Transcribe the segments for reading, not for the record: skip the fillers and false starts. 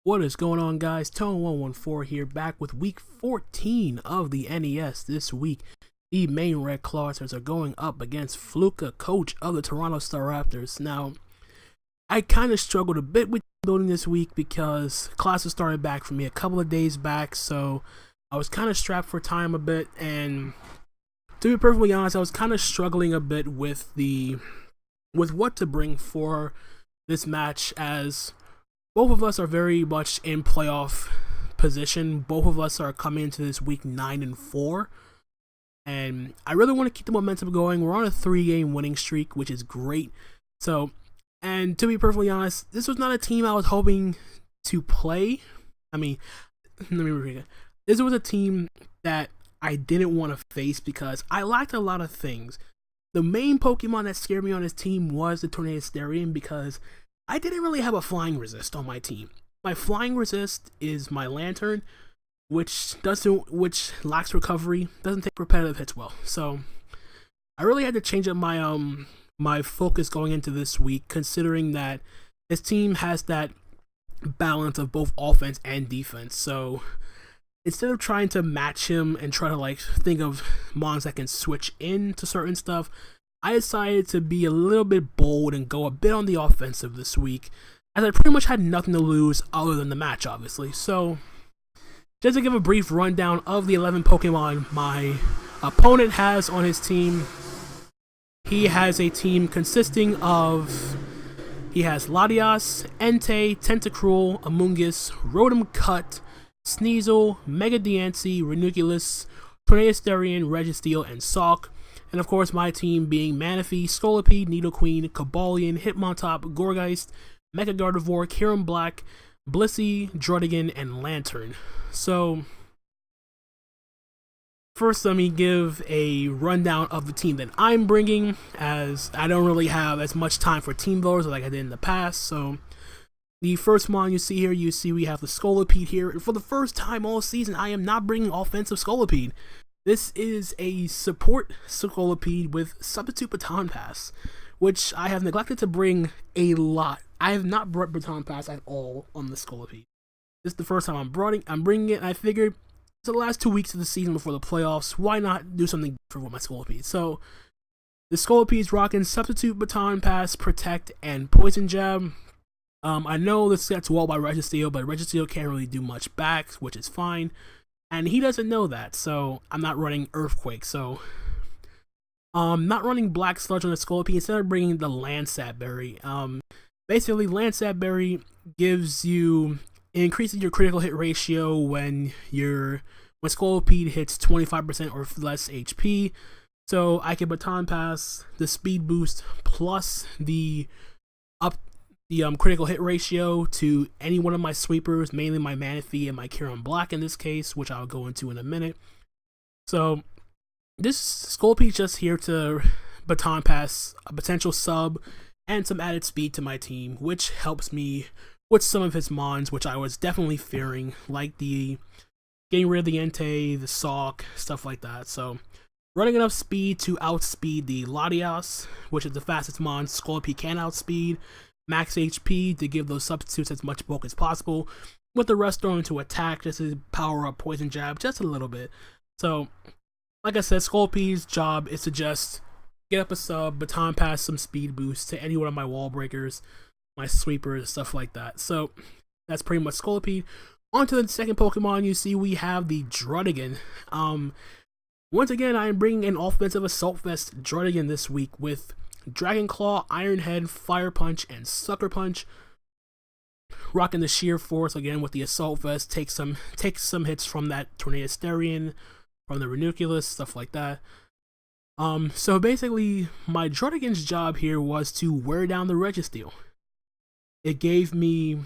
What is going on, guys? Tone114 here, back with week 14 of the NES. This week, the main Red Clawsters are going up against Flooka, coach of the Toronto Staraptors. Now, I kind of struggled a bit with building this week because classes started back for me a couple of days back, so I was kind of strapped for time a bit, and to be perfectly honest, I was kind of struggling a bit with what to bring for this match, as both of us are very much in playoff position. Both of us are coming into this week 9-4, and I really want to keep the momentum going. We're on a 3-game winning streak, which is great. So, and to be perfectly honest, this was not a team I was hoping to play. I mean, let me repeat it. This was a team that I didn't want to face because I lacked a lot of things. The main Pokemon that scared me on this team was the Toronto Staraptors because I didn't really have a flying resist on my team. My flying resist is my Lantern, which lacks recovery, doesn't take repetitive hits well. So I really had to change up my focus going into this week, considering that this team has that balance of both offense and defense. So instead of trying to match him and try to think of mons that can switch into certain stuff, I decided to be a little bit bold and go a bit on the offensive this week, as I pretty much had nothing to lose other than the match, obviously. So, just to give a brief rundown of the 11 Pokemon my opponent has on his team, he has a team consisting of, he has Latias, Entei, Tentacruel, Amoonguss, Rotom Cut, Sneasel, Mega Diancie, Ranunculus, Tornadus, Registeel, and Sawk. And of course, my team being Manaphy, Scolipede, Nidoqueen, Cobalion, Hitmontop, Gourgeist, Mecha Gardevoir, Kyurem Black, Blissey, Druddigon, and Lantern. So, first let me give a rundown of the team that I'm bringing, as I don't really have as much time for team builders like I did in the past. So, the first mon you see here, we have the Scolipede here. And for the first time all season, I am not bringing offensive Scolipede. This is a support Scolipede with Substitute Baton Pass, which I have neglected to bring a lot. I have not brought Baton Pass at all on the Scolipede. This is the first time I'm bringing it, and I figured it's the last 2 weeks of the season before the playoffs. Why not do something different with my Scolipede? So, the Scolipede's rocking Substitute Baton Pass, Protect, and Poison Jab. I know this gets walled by Registeel, but Registeel can't really do much back, which is fine. And he doesn't know that, so I'm not running Earthquake. So, not running Black Sludge on the Scolipede, instead of bringing the Landsat Berry. Basically, Landsat Berry increases your critical hit ratio when Scolipede hits 25% or less HP. So I can Baton Pass the speed boost plus the critical hit ratio to any one of my sweepers, mainly my Manaphy and my Kyurem Black in this case, which I'll go into in a minute. So this Scolipede just here to Baton Pass a potential sub and some added speed to my team, which helps me with some of his mons, which I was definitely fearing, like the getting rid of the Entei, the Sawk, stuff like that. So running enough speed to outspeed the Latias, which is the fastest mon Scolipede can outspeed, max HP to give those substitutes as much bulk as possible, with the rest throwing to attack just to power up Poison Jab just a little bit. So, like I said, Scolipede's job is to just get up a sub, Baton Pass some speed boost to any one of my wall breakers, my sweepers, stuff like that. So, that's pretty much Scolipede. On to the second Pokemon you see, we have the Druddigon. Once again, I am bringing an offensive Assault Vest Druddigon this week with Dragon Claw, Iron Head, Fire Punch, and Sucker Punch. Rocking the Sheer Force again with the Assault Vest. Takes some hits from that Toronto Staraptors, from the Ranunculus, stuff like that. So basically, my Druddigon's job here was to wear down the Registeel. It gave me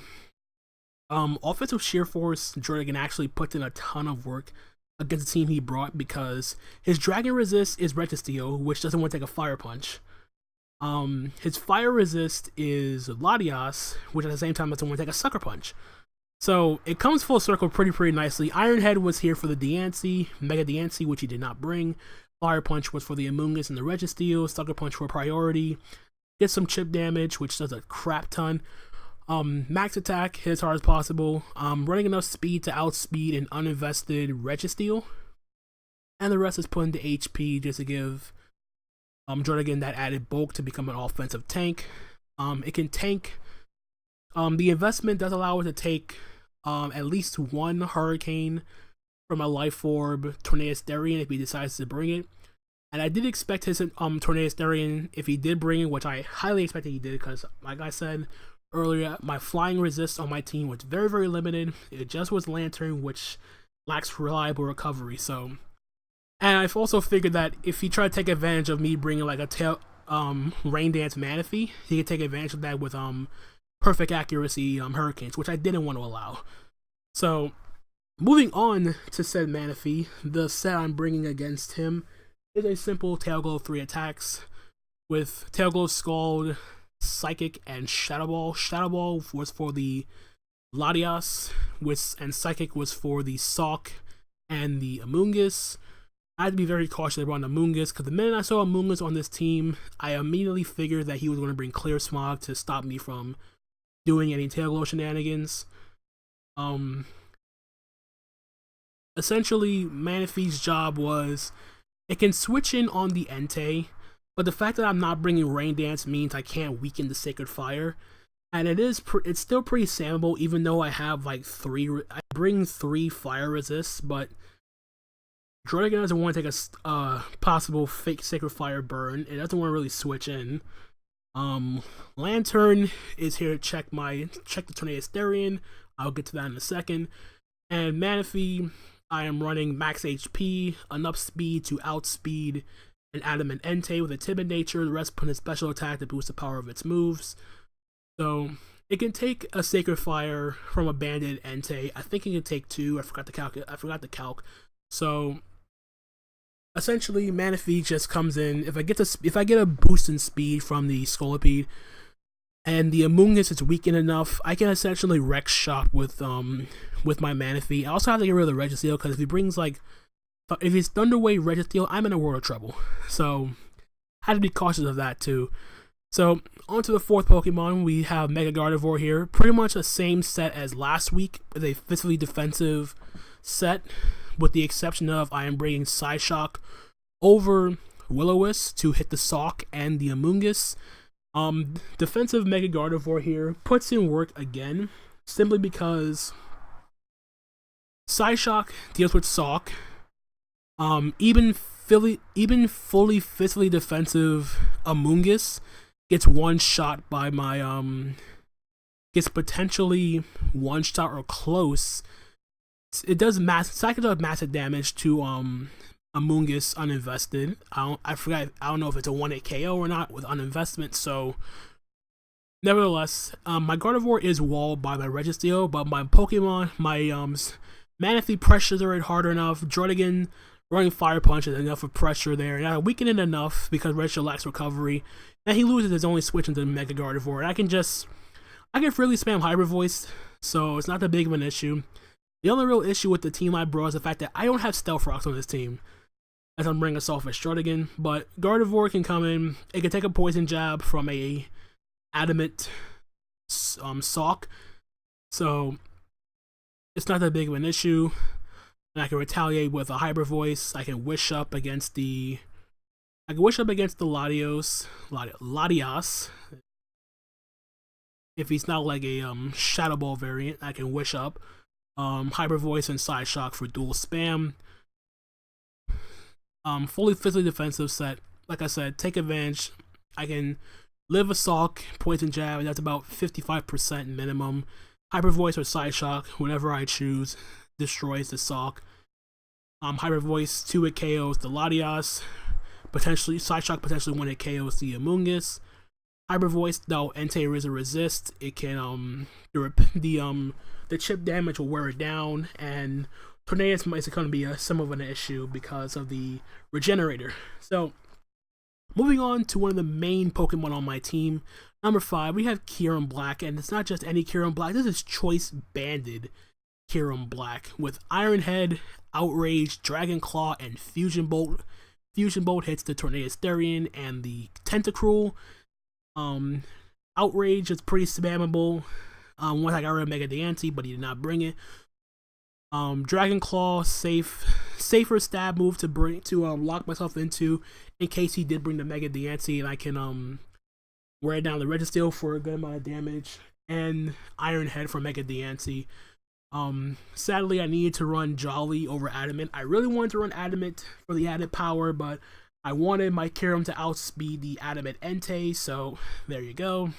offensive Sheer Force. Druddigon actually put in a ton of work against the team he brought because his Dragon Resist is Registeel, which doesn't want to take a Fire Punch. His Fire Resist is Latias, which at the same time doesn't want to take a Sucker Punch. So it comes full circle pretty nicely. Iron Head was here for the Diancie, Mega Diancie, which he did not bring. Fire Punch was for the Amoonguss and the Registeel. Sucker Punch for priority. Get some chip damage, which does a crap ton. Max attack, hit as hard as possible. Running enough speed to outspeed an uninvested Registeel. And the rest is put into HP just to give Jordan that added bulk to become an offensive tank. It can tank. The investment does allow it to take at least one Hurricane from a Life Orb Tornadus Darien if he decides to bring it. And I did expect his Tornadus Darien, if he did bring it, which I highly expected he did, because like I said earlier, my flying resist on my team was very, very limited. It just was Lantern, which lacks reliable recovery. So, and I've also figured that if he tried to take advantage of me bringing like a Rain Dance Manaphy, he could take advantage of that with perfect accuracy Hurricanes, which I didn't want to allow. So, moving on to said Manaphy, the set I'm bringing against him is a simple Tail Glow 3 attacks with Tail Glow, Scald, Psychic, and Shadow Ball. Shadow Ball was for the Latias, and Psychic was for the Sock and the Amoonguss. I had to be very cautious around Amoonguss because the minute I saw Amoonguss on this team, I immediately figured that he was going to bring Clear Smog to stop me from doing any Tail Glow shenanigans. Essentially, Manaphy's job was it can switch in on the Entei, but the fact that I'm not bringing Rain Dance means I can't weaken the Sacred Fire, and it's still pretty salvable even though I have like I bring 3 fire resists, but Droidegan doesn't want to take a possible fake Sacred Fire burn. It doesn't want to really switch in. Lantern is here to check the Tornadus Darien. I'll get to that in a second. And Manaphy, I am running max HP, enough speed to outspeed an Adamant Entei with a timid nature, the rest put in special attack to boost the power of its moves. So it can take a Sacred Fire from a banded Entei. I think it can take 2. I forgot the calc. So essentially, Manaphy just comes in. If I get a boost in speed from the Scolipede, and the Amoonguss is weakened enough, I can essentially wreck shop with my Manaphy. I also have to get rid of the Registeel because if he's Thunderwave Registeel, I'm in a world of trouble. So I had to be cautious of that too. So on to the 4th Pokemon, we have Mega Gardevoir here. Pretty much the same set as last week, with a physically defensive set, with the exception of I am bringing Psyshock over Will-O-Wisp to hit the Sock and the Amoonguss. Defensive Mega Gardevoir here puts in work again, simply because Psyshock deals with Sock. Even fully physically defensive Amoonguss gets one shot by my gets potentially one shot or close. It does Psychic does massive damage to Amoonguss uninvested. I don't know if it's a 1-hit KO or not with uninvestment. So, nevertheless, my Gardevoir is walled by my Registeel, but my Pokemon, my Manaphy pressures are hard enough. Droidegan running Fire Punch is enough of pressure there, and I weaken it enough because Registeel lacks recovery, and he loses his only switch into Mega Gardevoir. And I can freely spam Hybrid Voice, so it's not that big of an issue. The only real issue with the team I brought is the fact that I don't have Stealth Rocks on this team, as I'm bringing a Selfish Droidegan, but Gardevoir can come in. It can take a Poison Jab from a Adamant Sock, so it's not that big of an issue. And I can retaliate with a Hybrid Voice. I can wish up against the Latias. If he's not like a Shadow Ball variant, I can wish up. Hybrid Voice and Psyshock for dual spam. Fully physically defensive set. Like I said, take advantage. I can live a Sock, Poison Jab, and that's about 55% minimum. Hybrid Voice or Psyshock, whenever I choose, destroys the Sock. Hybrid Voice 2-hit KOs the Latias. Psyshock potentially 1-hit KOs the Amoonguss. Hybrid Voice, though Entei is a resist, it can the chip damage will wear it down, and Tornadus is going to be some of an issue because of the Regenerator. So, moving on to one of the main Pokemon on my team, number 5, we have Kyurem Black, and it's not just any Kyurem Black, this is Choice Banded Kyurem Black, with Iron Head, Outrage, Dragon Claw, and Fusion Bolt. Fusion Bolt hits the Tornadus Darien and the Tentacruel. Outrage is pretty spammable. once I got rid of Mega Diancie, but he did not bring it. Dragon Claw, safer stab move to lock myself into in case he did bring the Mega Diancie, and I can wear down the Registeel for a good amount of damage, and Iron Head for Mega Diancie. Sadly, I needed to run Jolly over Adamant. I really wanted to run Adamant for the added power, but I wanted my Kyurem to outspeed the Adamant Entei, so there you go.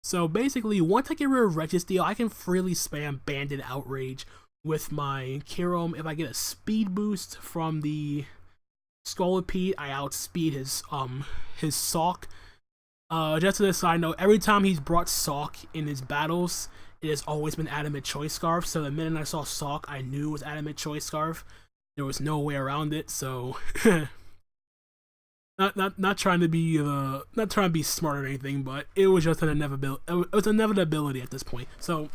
So basically, once I get rid of Registeel, I can freely spam Banded Outrage with my Kyurem. If I get a speed boost from the Scolipede, I outspeed his Sawk. Just as a side note, every time he's brought Sawk in his battles, it has always been Adamant Choice Scarf. So the minute I saw Sawk, I knew it was Adamant Choice Scarf. There was no way around it. So not trying to be smart or anything, but it was just an inevitability. It was an inevitability at this point. So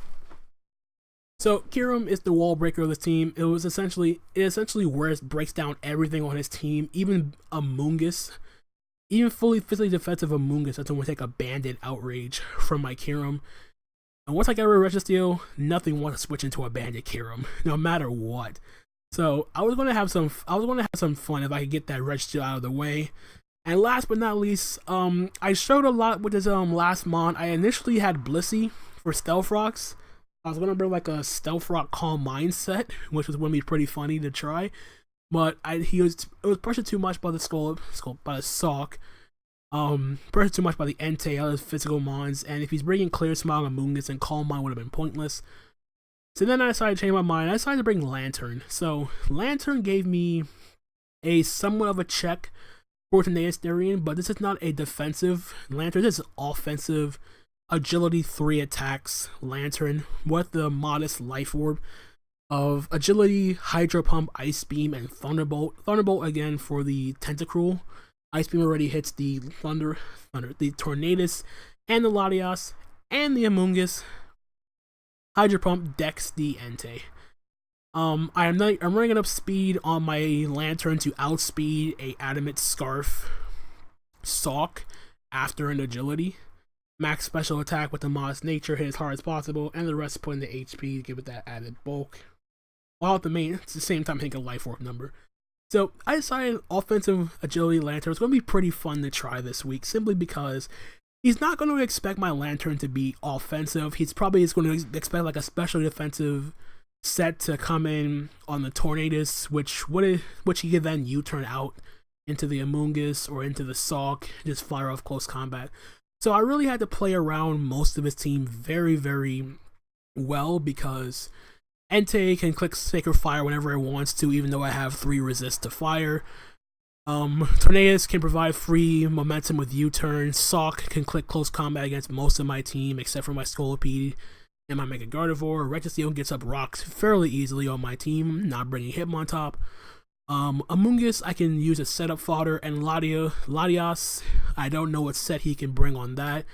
Kyurem is the wall breaker of this team. It essentially breaks down everything on his team, even Amoonguss. Even fully physically defensive Amoonguss doesn't want to take a Banded Outrage from my Kyurem. And once I get rid of Registeel, nothing wants to switch into a Banded Kyurem, no matter what. So I was gonna have some fun if I could get that Registeel out of the way. And last but not least, I showed a lot with his last mon. I initially had Blissey for Stealth Rocks. I was gonna bring like a Stealth Rock Calm Mind set, which was gonna be pretty funny to try. But it was pressured too much by by the Sawk. Pressured too much by the Entei, other physical mons, and if he's bringing Clear Smile and Amoonguss, then Calm Mind would have been pointless. So then I decided to change my mind. I decided to bring Lantern. So Lantern gave me a somewhat of a check for Tornadus Therian, but this is not a defensive Lantern. This is offensive agility 3 attacks Lantern with the modest life orb of agility, Hydro Pump, Ice Beam, and Thunderbolt. Thunderbolt again for the Tentacruel. Ice Beam already hits the the Tornadus, and the Latias, and the Amoonguss. Hydro Pump decks the Entei. I'm running enough speed on my Lantern to outspeed a Adamant Scarf Sawk after an agility. Max special attack with the modest nature, hit as hard as possible, and the rest put in the HP to give it that added bulk. While at the same time hitting a life orb number. So I decided offensive agility Lantern was going to be pretty fun to try this week, simply because he's not going to expect my Lantern to be offensive. He's probably just going to expect like a special defensive set to come in on the Tornadus, which he could then U-turn out into the Amoonguss or into the Sawk, just fire off close combat. So I really had to play around most of his team very, very well, because Entei can click Sacred Fire whenever it wants to, even though I have 3 resist to fire. Tornadus can provide free momentum with U-turn. Sawk can click close combat against most of my team, except for my Scolipede and my Mega Gardevoir. Registeel gets up rocks fairly easily on my team, not bringing Hitmontop. Amoonguss I can use as setup fodder, and Latias, I don't know what set he can bring on that.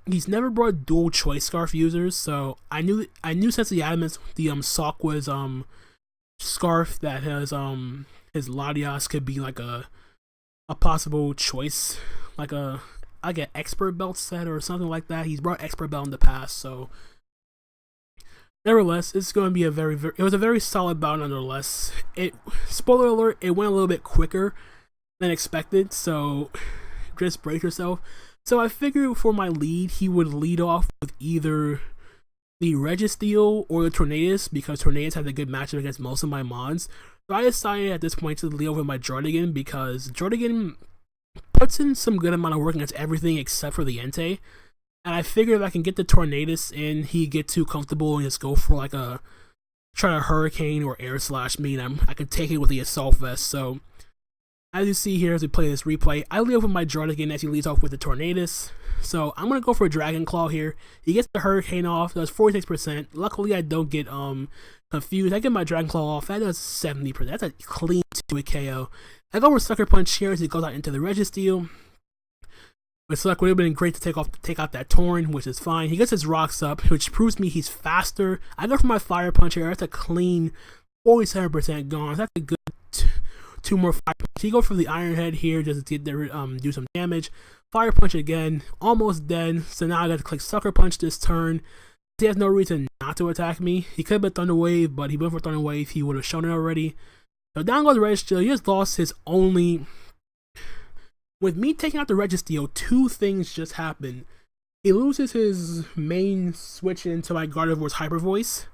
He's never brought dual choice scarf users, so I knew since the Adamant, the Sawk was scarf that has his Latias could be like a possible choice, like an expert belt set or something like that. He's brought expert belt in the past, so nevertheless, it's going to be it was a very solid bout nonetheless. Spoiler alert, it went a little bit quicker than expected, so just brace yourself. So I figured for my lead, he would lead off with either the Registeel or the Tornadus, because Tornadus had a good matchup against most of my mons. So I decided at this point to lead over my Jardigan, because Jardigan puts in some good amount of work against everything except for the Entei. And I figured if I can get the Tornadus in, he'd get too comfortable and just go for like try to Hurricane or Air Slash me, and I can take it with the Assault Vest. So as you see here as we play this replay, I lead off with my Jardigan as he leads off with the Tornadus. So I'm going to go for a Dragon Claw here. He gets the Hurricane off, does 46%. Luckily I don't get confused. I get my Dragon Claw off, that does 70%. That's a clean 2 KO. I go for Sucker Punch here as he goes out into the Registeel. With Suck would have been great to take out that Torn, which is fine. He gets his rocks up, which proves to me he's faster. I go for my Fire Punch here. That's a clean 47% gone. That's a good 2 more fire punch. He goes for the Iron Head here just to get there, do some damage. Fire punch again, almost dead. So now I got to click Sucker Punch this turn. He has no reason not to attack me. He could have been Thunder Wave, but he went for Thunder Wave. He would have shown it already. So down goes Registeel. He just lost his only. With me taking out the Registeel, 2 things just happened. He loses his main switch into my Gardevoir's Hyper Voice.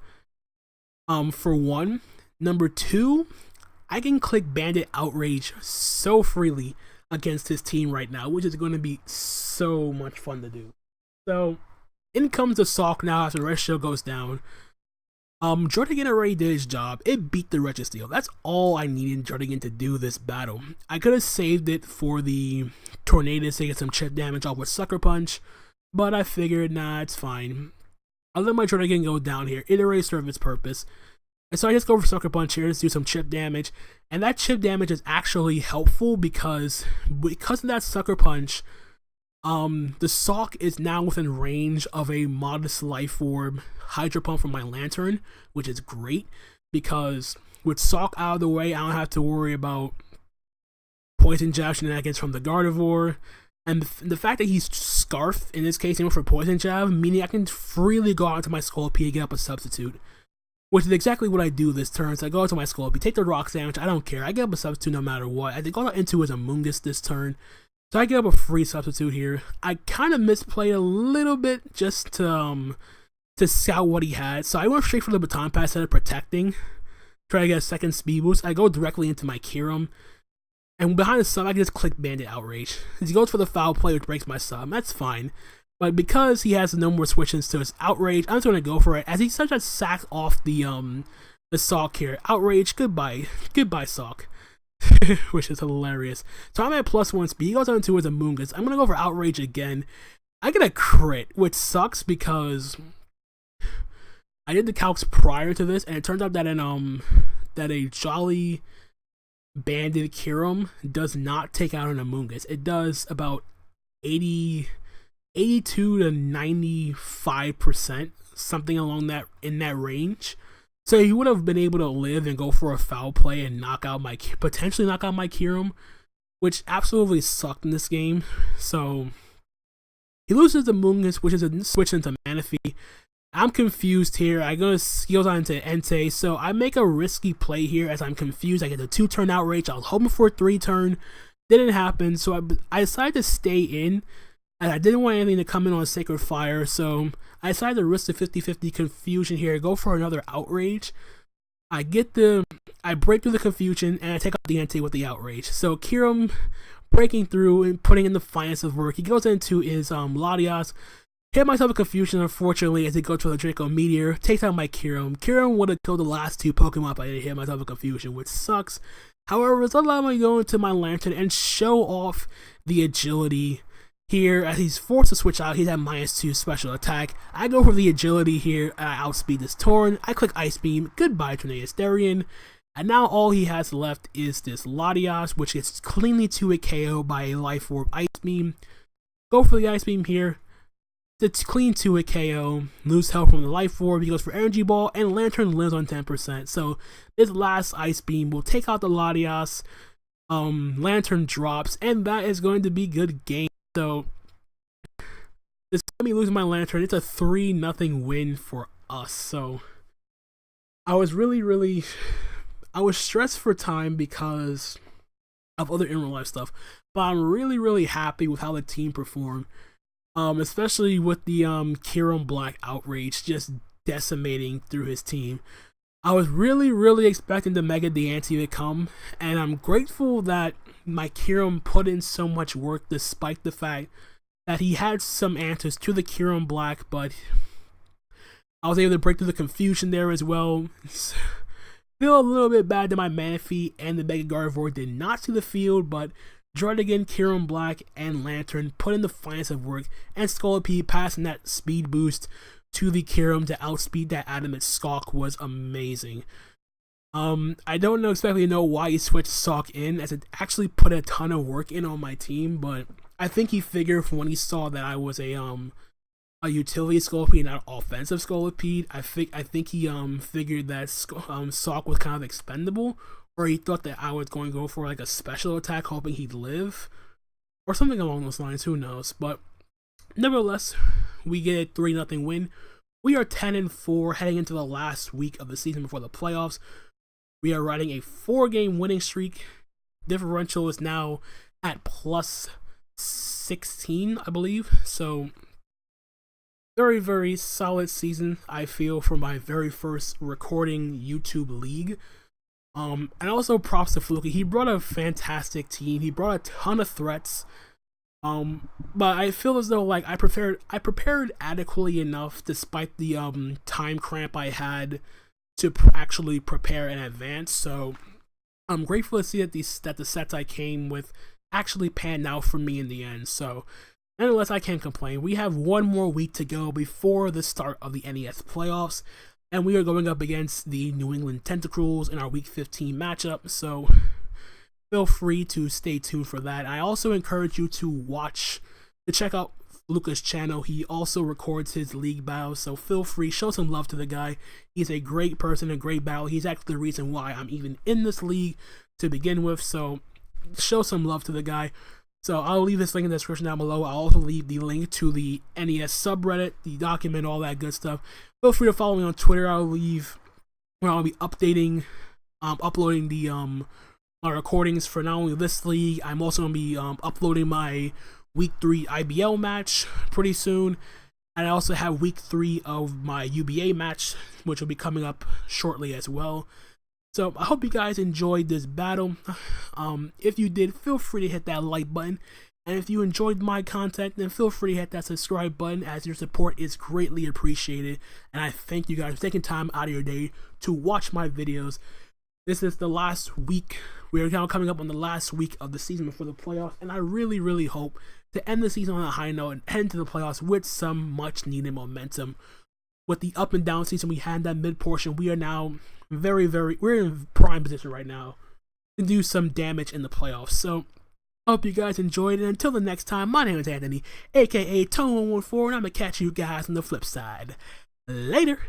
For 1. Number 2, I can click Bandit Outrage so freely against his team right now, which is going to be so much fun to do. So, in comes the Salk now after the Registeel goes down. Jordan already did his job. It beat the Registeel. That's all I needed Jordan to do this battle. I could have saved it for the Tornadus to get some chip damage off with Sucker Punch, but I figured, nah, it's fine. I'll let my Jordan go down here. It already served its purpose. And so I just go for Sucker Punch here to do some chip damage. And that chip damage is actually helpful because of that Sucker Punch, the Salk is now within range of a modest life orb Hydro Pump from my Lantern, which is great because with Salk out of the way, I don't have to worry about Poison Jab shenanigans from the Gardevoir. And the fact that he's Scarf, in this case, even for Poison Jab, meaning I can freely go out into my Scolipede to get up a substitute. Which is exactly what I do this turn. So I go out to my Scolipede, take the Rock Sandwich, I don't care. I get up a substitute no matter what. I think all into is a Mungus this turn. So I get up a free substitute here. I kind of misplayed a little bit just to scout what he had. So I went straight for the Baton Pass instead of protecting. Try to get a second speed boost. I go directly into my Kyurem. And behind the sub, I can just click Bandit Outrage. He goes for the Foul Play, which breaks my sub. That's fine. But because he has no more switches to his Outrage, I'm just going to go for it. As he starts to sack off the Salk here. Outrage, goodbye. Goodbye, Salk. Which is hilarious. So I'm at +1 speed. He goes on to his Amoonguss. I'm going to go for Outrage again. I get a crit, which sucks because I did the calcs prior to this, and it turns out that that a Jolly Banded Kyurem does not take out an Amoonguss. It does about 82 to 95%, something along that in that range. So he would have been able to live and go for a foul play and potentially knock out my Kyurem, which absolutely sucked in this game. So he loses the Amoonguss, which is a switch into Manaphy. I'm confused here. I go skills on into Entei, so I make a risky play here as I'm confused. I get the 2-turn Outrage. I was hoping for a 3-turn. Didn't happen, so I decided to stay in. And I didn't want anything to come in on Sacred Fire, so I decided to risk the 50-50 confusion here, go for another Outrage. I break through the confusion, and I take out the Entei with the Outrage. So Kyurem breaking through and putting in the finest of work. He goes into his Latias. Hit myself with confusion, unfortunately, as he goes for the Draco Meteor. Takes out my Kyurem. Kyurem would have killed the last 2 Pokemon if I didn't hit myself with confusion, which sucks. However, it's allowed me to go into my Lantern and show off the agility here, as he's forced to switch out. He's at -2 special attack. I go for the agility here, and I outspeed this Torn. I click Ice Beam. Goodbye, Tornadus Darien. And now all he has left is this Latias, which gets cleanly 2-hit KO by a Life Orb Ice Beam. Go for the Ice Beam here. It's clean 2-hit KO. Lose health from the Life Orb. He goes for Energy Ball, and Lantern lives on 10%. So this last Ice Beam will take out the Latias. Lantern drops, and that is going to be good game. So, despite me losing my Lantern, it's a 3-0 win for us. So, I was I was stressed for time because of other in real life stuff. But I'm really happy with how the team performed. Especially with the Kyurem Black Outrage just decimating through his team. I was really expecting the Mega Diancie to come, and I'm grateful that my Kyurem put in so much work despite the fact that he had some answers to the Kyurem Black, but I was able to break through the confusion there as well. Feel a little bit bad that my Manaphy and the Mega Gardevoir did not see the field, but Jordan, Kyurem Black, and Lantern put in the finest of work, and Scolipede passing that speed boost to the Kyurem to outspeed that Adamant Stalk was amazing. I don't exactly know why he switched Stalk in, as it actually put a ton of work in on my team, but I think he figured from when he saw that I was a utility Scolipede, not an offensive Scolipede, I think he figured that Stalk was kind of expendable, or he thought that I was going to go for like a special attack, hoping he'd live, or something along those lines. Who knows? But nevertheless, we get a 3-0 win. We are 10-4 heading into the last week of the season before the playoffs. We are riding a 4-game winning streak. Differential is now at plus 16, I believe. So, very, very solid season, I feel, for my very first recording YouTube league. And also props to Flooka. He brought a fantastic team. He brought a ton of threats. But I feel as though like I prepared adequately enough despite the time cramp I had to actually prepare in advance. So I'm grateful to see that the sets I came with actually panned out for me in the end. So nonetheless, I can't complain. We have one more week to go before the start of the NES playoffs, and we are going up against the New England Tentacruels in our Week 15 matchup. So feel free to stay tuned for that. I also encourage you to check out Flooka's channel. He also records his league battles, so feel free, show some love to the guy. He's a great person, a great battle. He's actually the reason why I'm even in this league to begin with, so show some love to the guy. So I'll leave this link in the description down below. I'll also leave the link to the NES subreddit, the document, all that good stuff. Feel free to follow me on Twitter. I'll be updating, uploading the my recordings for not only this league. I'm also going to be uploading my Week 3 IBL match pretty soon. And I also have Week 3 of my UBA match, which will be coming up shortly as well. So I hope you guys enjoyed this battle. If you did, feel free to hit that like button. And if you enjoyed my content, then feel free to hit that subscribe button, as your support is greatly appreciated. And I thank you guys for taking time out of your day to watch my videos. This is the last week. We are now coming up on the last week of the season before the playoffs, and I really, really hope to end the season on a high note and head into the playoffs with some much-needed momentum. With the up and down season we had in that mid portion, we are now we're in prime position right now to do some damage in the playoffs. So, I hope you guys enjoyed it. Until the next time, my name is Anthony, aka Tone114, and I'm gonna catch you guys on the flip side. Later.